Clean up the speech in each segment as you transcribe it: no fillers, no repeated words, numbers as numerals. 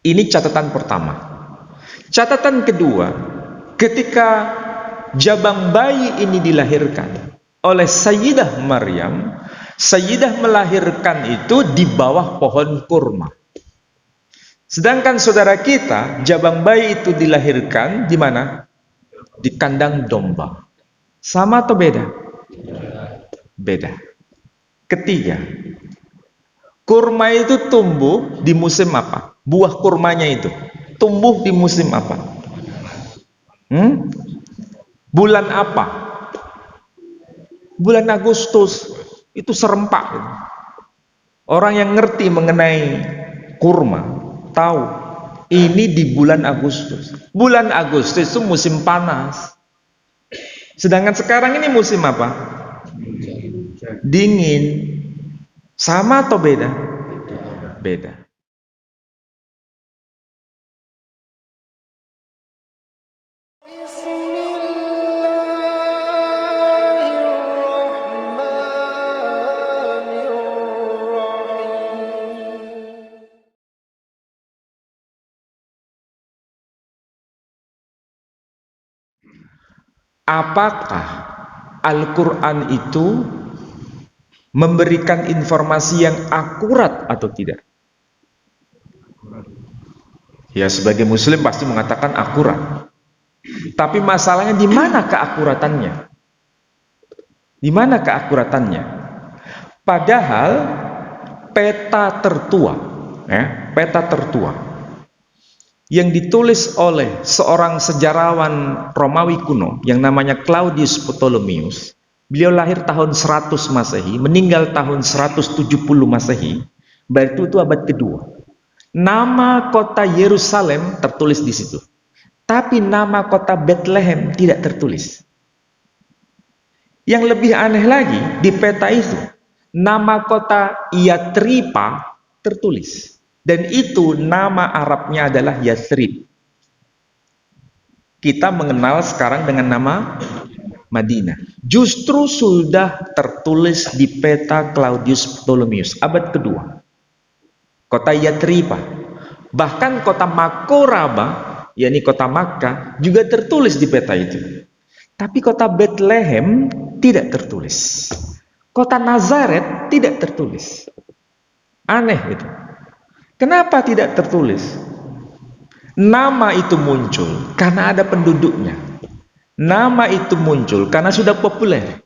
Ini catatan pertama. Catatan kedua, ketika jabang bayi ini dilahirkan oleh Sayyidah Maryam, Sayyidah melahirkan itu di bawah pohon kurma. Sedangkan saudara kita, jabang bayi itu dilahirkan di mana? Di kandang domba. Sama atau beda? Beda. Ketiga, kurma itu tumbuh di musim apa? Buah kurmanya itu tumbuh di musim apa? Bulan apa? Bulan Agustus. Itu serempak. Orang yang ngerti mengenai kurma tahu ini di bulan Agustus. Bulan Agustus itu musim panas. Sedangkan sekarang ini musim apa? Dingin. Sama atau beda? Beda. Apakah Al-Quran itu memberikan informasi yang akurat atau tidak? Ya, sebagai muslim pasti mengatakan akurat. Tapi masalahnya di mana keakuratannya? Di mana keakuratannya? Padahal peta tertua, peta tertua yang ditulis oleh seorang sejarawan Romawi kuno yang namanya Claudius Ptolemaeus. Beliau lahir tahun 100 Masehi, meninggal tahun 170 Masehi. Berarti itu abad kedua. Nama kota Yerusalem tertulis di situ. Tapi nama kota Bethlehem tidak tertulis. Yang lebih aneh lagi, di peta itu nama kota Yathriba tertulis. Dan itu nama Arabnya adalah Yathrib. Kita mengenal sekarang dengan nama Madinah. Justru sudah tertulis di peta Claudius Ptolemaeus abad kedua. Kota Yathriba. Bahkan kota Makoraba, yakni kota Makkah, juga tertulis di peta itu. Tapi kota Bethlehem tidak tertulis. Kota Nazaret tidak tertulis. Aneh itu. Kenapa tidak tertulis? Nama itu muncul karena ada penduduknya. Nama itu muncul karena sudah populer.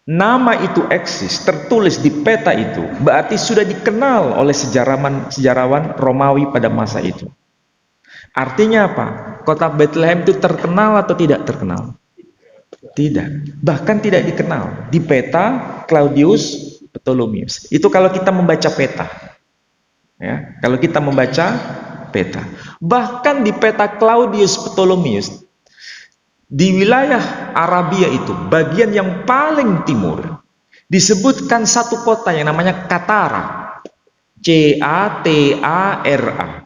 Nama itu eksis, tertulis di peta itu, berarti sudah dikenal oleh sejarawan Romawi pada masa itu. Artinya apa? Kota Bethlehem itu terkenal atau tidak terkenal? Tidak, bahkan tidak dikenal di peta Claudius Ptolemaeus. Itu kalau kita membaca peta. Ya, kalau kita membaca peta, bahkan di peta Claudius Ptolemaeus di wilayah Arabia itu bagian yang paling timur disebutkan satu kota yang namanya Katara, Catara,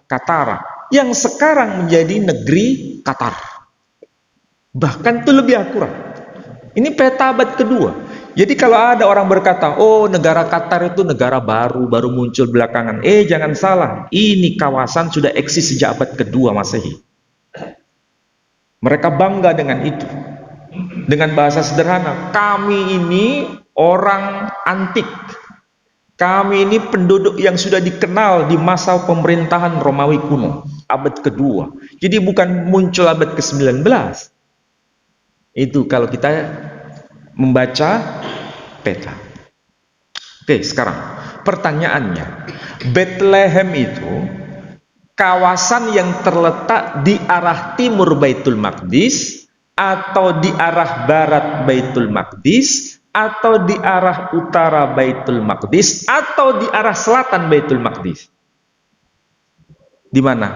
Katara, yang sekarang menjadi negeri Qatar. Bahkan itu lebih akurat. Ini peta abad kedua. Jadi kalau ada orang berkata, oh negara Qatar itu negara baru muncul belakangan. Jangan salah, ini kawasan sudah eksis sejak abad kedua Masehi. Mereka bangga dengan itu. Dengan bahasa sederhana, kami ini orang antik. Kami ini penduduk yang sudah dikenal di masa pemerintahan Romawi kuno, abad kedua. Jadi bukan muncul abad ke-19. Itu kalau kita membaca peta. Oke, sekarang pertanyaannya, Bethlehem itu kawasan yang terletak di arah timur Baitul Maqdis atau di arah barat Baitul Maqdis atau di arah utara Baitul Maqdis atau di arah selatan Baitul Maqdis? Di mana?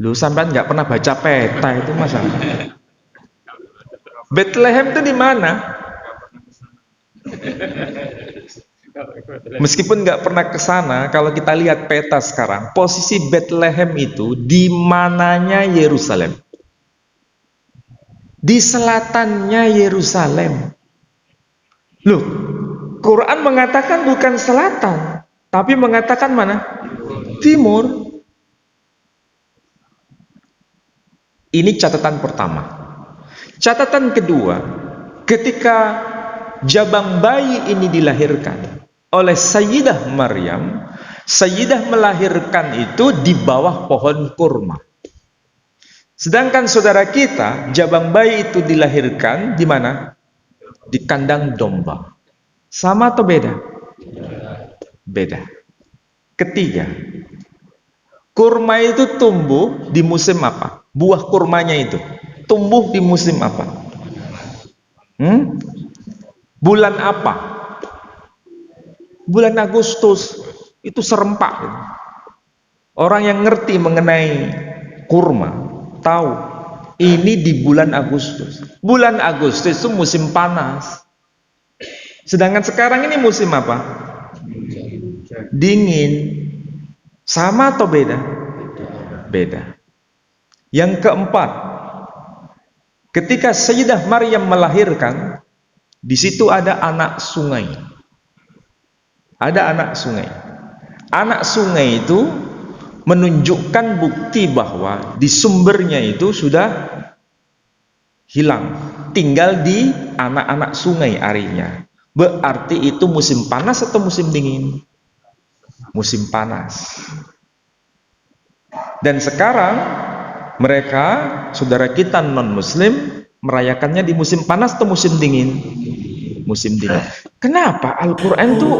Lu sampean nggak pernah baca peta itu masalah. Bethlehem itu di mana? Meskipun nggak pernah ke sana, kalau kita lihat peta sekarang, posisi Bethlehem itu di mananya Yerusalem? Di selatannya Yerusalem. Loh, Quran mengatakan bukan selatan, tapi mengatakan mana? Timur. Ini catatan pertama. Catatan kedua, ketika jabang bayi ini dilahirkan oleh Sayyidah Maryam, Sayyidah melahirkan itu di bawah pohon kurma. Sedangkan saudara kita, jabang bayi itu dilahirkan di mana? Di kandang domba. Sama atau beda? Beda. Ketiga, kurma itu tumbuh di musim apa? Buah kurmanya itu tumbuh di musim apa? Bulan apa? Bulan Agustus. Itu serempak. Orang yang ngerti mengenai kurma tahu ini di bulan Agustus. Bulan Agustus itu musim panas. Sedangkan sekarang ini musim apa? Dingin. Sama atau beda? Beda. Yang keempat, ketika Sayyidah Maryam melahirkan, di situ ada anak sungai. Ada anak sungai. Anak sungai itu menunjukkan bukti bahwa di sumbernya itu sudah hilang, tinggal di anak-anak sungai arinya. Berarti itu musim panas atau musim dingin? Musim panas. Dan sekarang mereka, saudara kita non-muslim, merayakannya di musim panas atau musim dingin? Musim dingin. Kenapa Al-Quran tuh